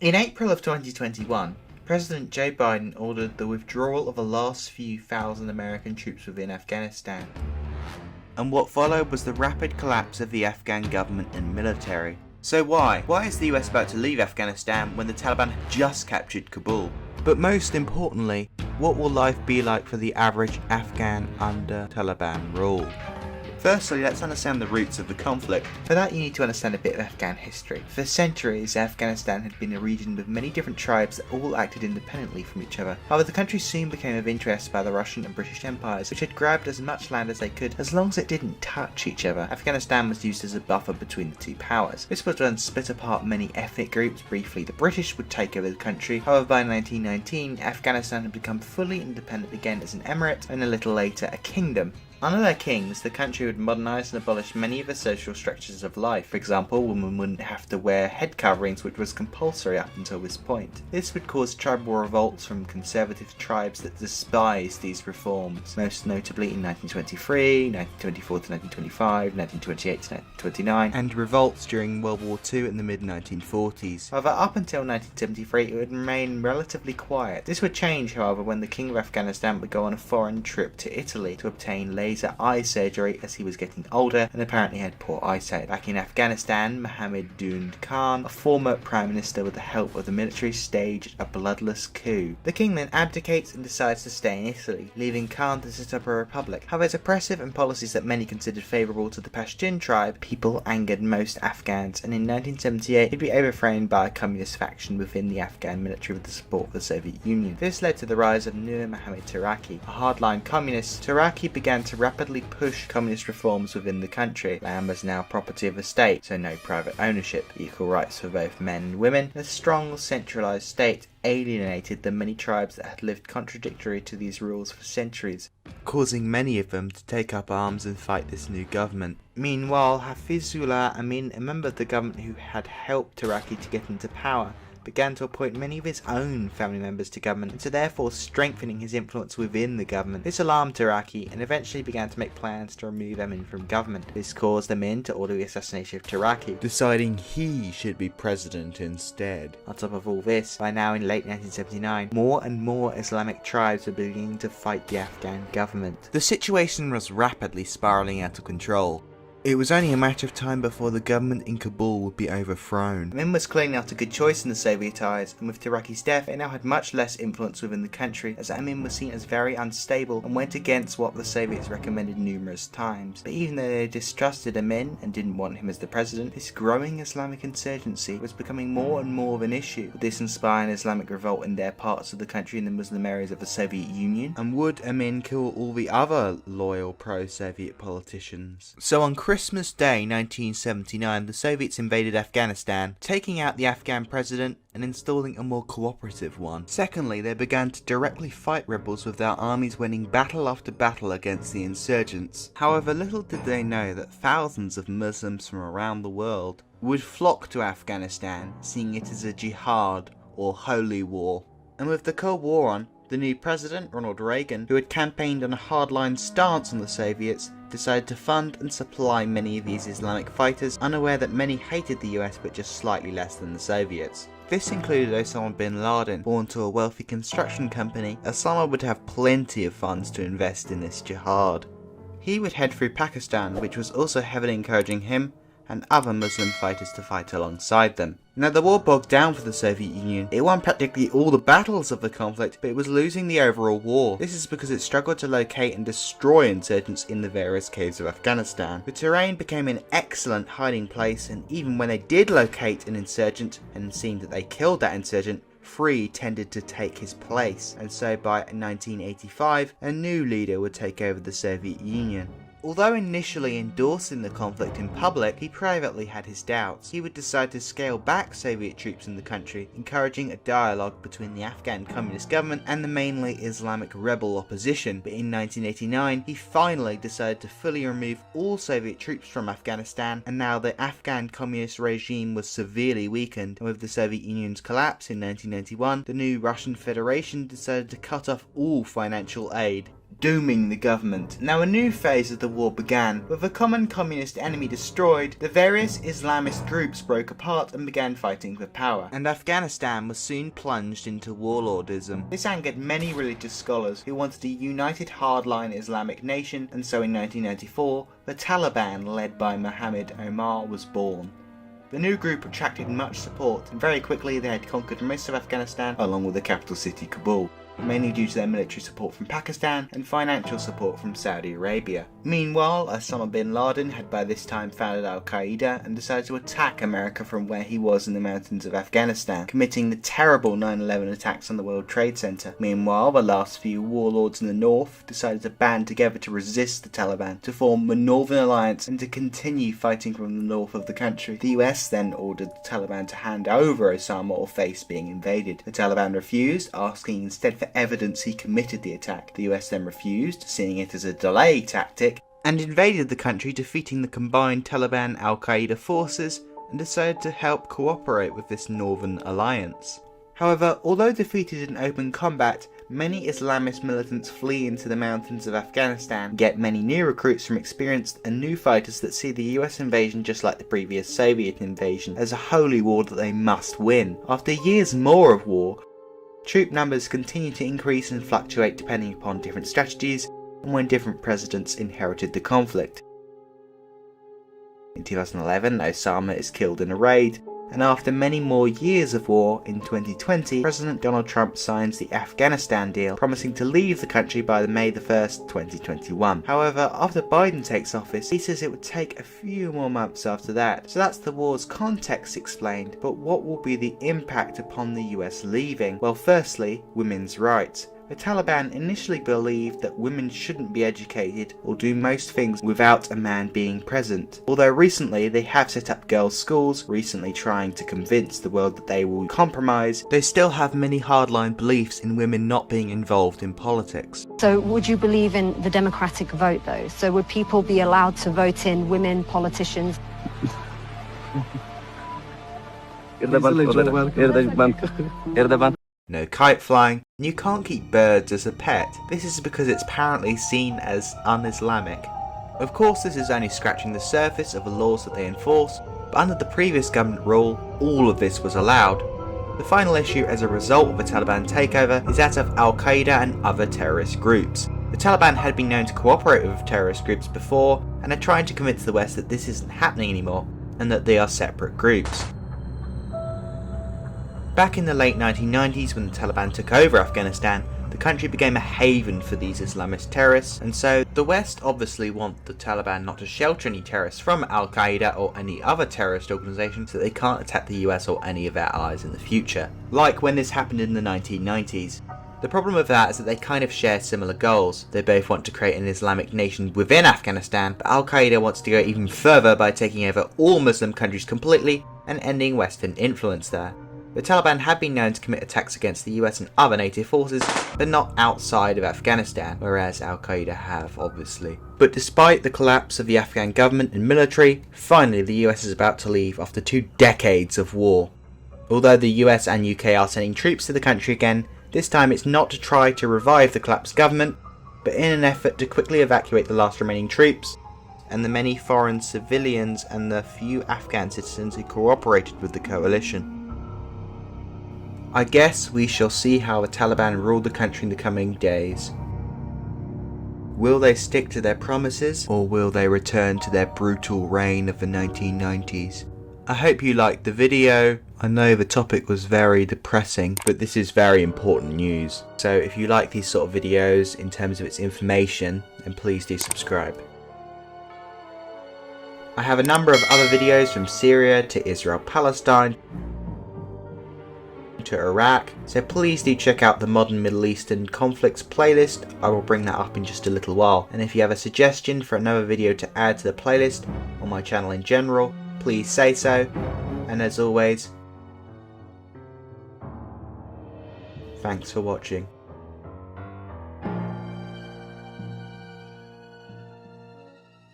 In April of 2021, President Joe Biden ordered the withdrawal of the last few thousand American troops within Afghanistan. And what followed was the rapid collapse of the Afghan government and military. So why? Why is the US about to leave Afghanistan when the Taliban had just captured Kabul? But most importantly, what will life be like for the average Afghan under Taliban rule? Firstly, let's understand the roots of the conflict. For that, you need to understand a bit of Afghan history. For centuries, Afghanistan had been a region with many different tribes that all acted independently from each other. However, the country soon became of interest by the Russian and British empires, which had grabbed as much land as they could, as long as it didn't touch each other. Afghanistan was used as a buffer between the two powers. This would then split apart many ethnic groups. Briefly, the British would take over the country. However, by 1919, Afghanistan had become fully independent again as an emirate, and a little later a kingdom. Under their kings, the country would modernise and abolish many of the social structures of life. For example, women wouldn't have to wear head coverings, which was compulsory up until this point. This would cause tribal revolts from conservative tribes that despised these reforms, most notably in 1923, 1924 to 1925, 1928 to 1929, and revolts during World War II in the mid-1940s. However, up until 1973, it would remain relatively quiet. This would change, however, when the King of Afghanistan would go on a foreign trip to Italy to obtain laser eye surgery as he was getting older and apparently had poor eyesight. Back in Afghanistan, Mohammed Dund Khan, a former prime minister with the help of the military, staged a bloodless coup. The king then abdicates and decides to stay in Italy, leaving Khan to set up a republic. However, his oppressive and policies that many considered favourable to the Pashtun tribe people angered most Afghans, and in 1978 he'd be overthrown by a communist faction within the Afghan military with the support of the Soviet Union. This led to the rise of Nur Mohammad Taraki, a hardline communist. Taraki began to rapidly push communist reforms within the country. Land was now property of the state, so no private ownership, equal rights for both men and women. A strong centralised state alienated the many tribes that had lived contradictory to these rules for centuries, causing many of them to take up arms and fight this new government. Meanwhile, Hafizullah Amin, a member of the government who had helped Taraki to get into power, began to appoint many of his own family members to government, and so therefore strengthening his influence within the government. This alarmed Taraki and eventually began to make plans to remove Amin from government. This caused Amin to order the assassination of Taraki, deciding he should be president instead. On top of all this, by now in late 1979, more and more Islamic tribes were beginning to fight the Afghan government. The situation was rapidly spiralling out of control. It was only a matter of time before the government in Kabul would be overthrown. Amin was clearly not a good choice in the Soviet eyes, and with Taraki's death, it now had much less influence within the country, as Amin was seen as very unstable and went against what the Soviets recommended numerous times. But even though they distrusted Amin and didn't want him as the president, this growing Islamic insurgency was becoming more and more of an issue, with this inspiring Islamic revolt in their parts of the country in the Muslim areas of the Soviet Union. And would Amin kill all the other loyal pro-Soviet politicians? So on Christmas Day 1979, the Soviets invaded Afghanistan, taking out the Afghan president and installing a more cooperative one. Secondly, they began to directly fight rebels, with their armies winning battle after battle against the insurgents. However, little did they know that thousands of Muslims from around the world would flock to Afghanistan, seeing it as a jihad or holy war. And with the Cold War on, the new president, Ronald Reagan, who had campaigned on a hardline stance on the Soviets, decided to fund and supply many of these Islamic fighters, unaware that many hated the US but just slightly less than the Soviets. This included Osama bin Laden, born to a wealthy construction company. Osama would have plenty of funds to invest in this jihad. He would head through Pakistan, which was also heavily encouraging him and other Muslim fighters to fight alongside them. Now, the war bogged down for the Soviet Union. It won practically all the battles of the conflict, but it was losing the overall war. This is because it struggled to locate and destroy insurgents in the various caves of Afghanistan. The terrain became an excellent hiding place, and even when they did locate an insurgent and seemed that they killed that insurgent, three tended to take his place, and so by 1985, a new leader would take over the Soviet Union. Although initially endorsing the conflict in public, he privately had his doubts. He would decide to scale back Soviet troops in the country, encouraging a dialogue between the Afghan Communist government and the mainly Islamic rebel opposition. But in 1989, he finally decided to fully remove all Soviet troops from Afghanistan, and now the Afghan Communist regime was severely weakened. And with the Soviet Union's collapse in 1991, the new Russian Federation decided to cut off all financial aid. dooming the government. Now a new phase of the war began. With a common communist enemy destroyed, the various Islamist groups broke apart and began fighting for power, and Afghanistan was soon plunged into warlordism. This angered many religious scholars who wanted a united hardline Islamic nation, and so in 1994, the Taliban, led by Mohammed Omar, was born. The new group attracted much support, and very quickly they had conquered most of Afghanistan along with the capital city Kabul, mainly due to their military support from Pakistan and financial support from Saudi Arabia. Meanwhile, Osama bin Laden had by this time founded Al-Qaeda and decided to attack America from where he was in the mountains of Afghanistan, committing the terrible 9/11 attacks on the World Trade Center. Meanwhile, the last few warlords in the north decided to band together to resist the Taliban, to form the Northern Alliance and to continue fighting from the north of the country. The US then ordered the Taliban to hand over Osama or face being invaded. The Taliban refused, asking instead for evidence he committed the attack. The US then refused, seeing it as a delay tactic, and invaded the country, defeating the combined Taliban-Al-Qaeda forces, and decided to help cooperate with this Northern Alliance. However, although defeated in open combat, many Islamist militants flee into the mountains of Afghanistan, get many new recruits from experienced and new fighters that see the US invasion just like the previous Soviet invasion as a holy war that they must win. After years more of war, troop numbers continue to increase and fluctuate depending upon different strategies and when different presidents inherited the conflict. In 2011, Osama is killed in a raid, and after many more years of war, in 2020, President Donald Trump signs the Afghanistan deal, promising to leave the country by May 1st, 2021. However, after Biden takes office, he says it would take a few more months after that. So that's the war's context explained, but what will be the impact upon the US leaving? Well, firstly, women's rights. The Taliban initially believed that women shouldn't be educated or do most things without a man being present. Although recently they have set up girls' schools, recently trying to convince the world that they will compromise, they still have many hardline beliefs in women not being involved in politics. So would you believe in the democratic vote though? So would people be allowed to vote in women politicians? No kite flying, and you can't keep birds as a pet. This is because it's apparently seen as un-Islamic. Of course, this is only scratching the surface of the laws that they enforce, but under the previous government rule, all of this was allowed. The final issue as a result of the Taliban takeover is that of Al-Qaeda and other terrorist groups. The Taliban had been known to cooperate with terrorist groups before, and are trying to convince the West that this isn't happening anymore, and that they are separate groups. Back in the late 1990s, when the Taliban took over Afghanistan, the country became a haven for these Islamist terrorists, and so the West obviously want the Taliban not to shelter any terrorists from Al-Qaeda or any other terrorist organisation so they can't attack the US or any of their allies in the future. Like when this happened in the 1990s. The problem with that is that they kind of share similar goals. They both want to create an Islamic nation within Afghanistan, but Al-Qaeda wants to go even further by taking over all Muslim countries completely and ending Western influence there. The Taliban have been known to commit attacks against the US and other native forces, but not outside of Afghanistan, whereas Al-Qaeda have, obviously. But despite the collapse of the Afghan government and military, finally the US is about to leave after 2 decades of war. Although the US and UK are sending troops to the country again, this time it's not to try to revive the collapsed government, but in an effort to quickly evacuate the last remaining troops, and the many foreign civilians and the few Afghan citizens who cooperated with the coalition. I guess we shall see how the Taliban rule the country in the coming days. Will they stick to their promises, or will they return to their brutal reign of the 1990s? I hope you liked the video. I know the topic was very depressing, but this is very important news. So if you like these sort of videos in terms of its information, then please do subscribe. I have a number of other videos from Syria to Israel-Palestine to Iraq, so please do check out the Modern Middle Eastern Conflicts playlist. I will bring that up in just a little while, and if you have a suggestion for another video to add to the playlist or my channel in general, please say so, and as always, thanks for watching.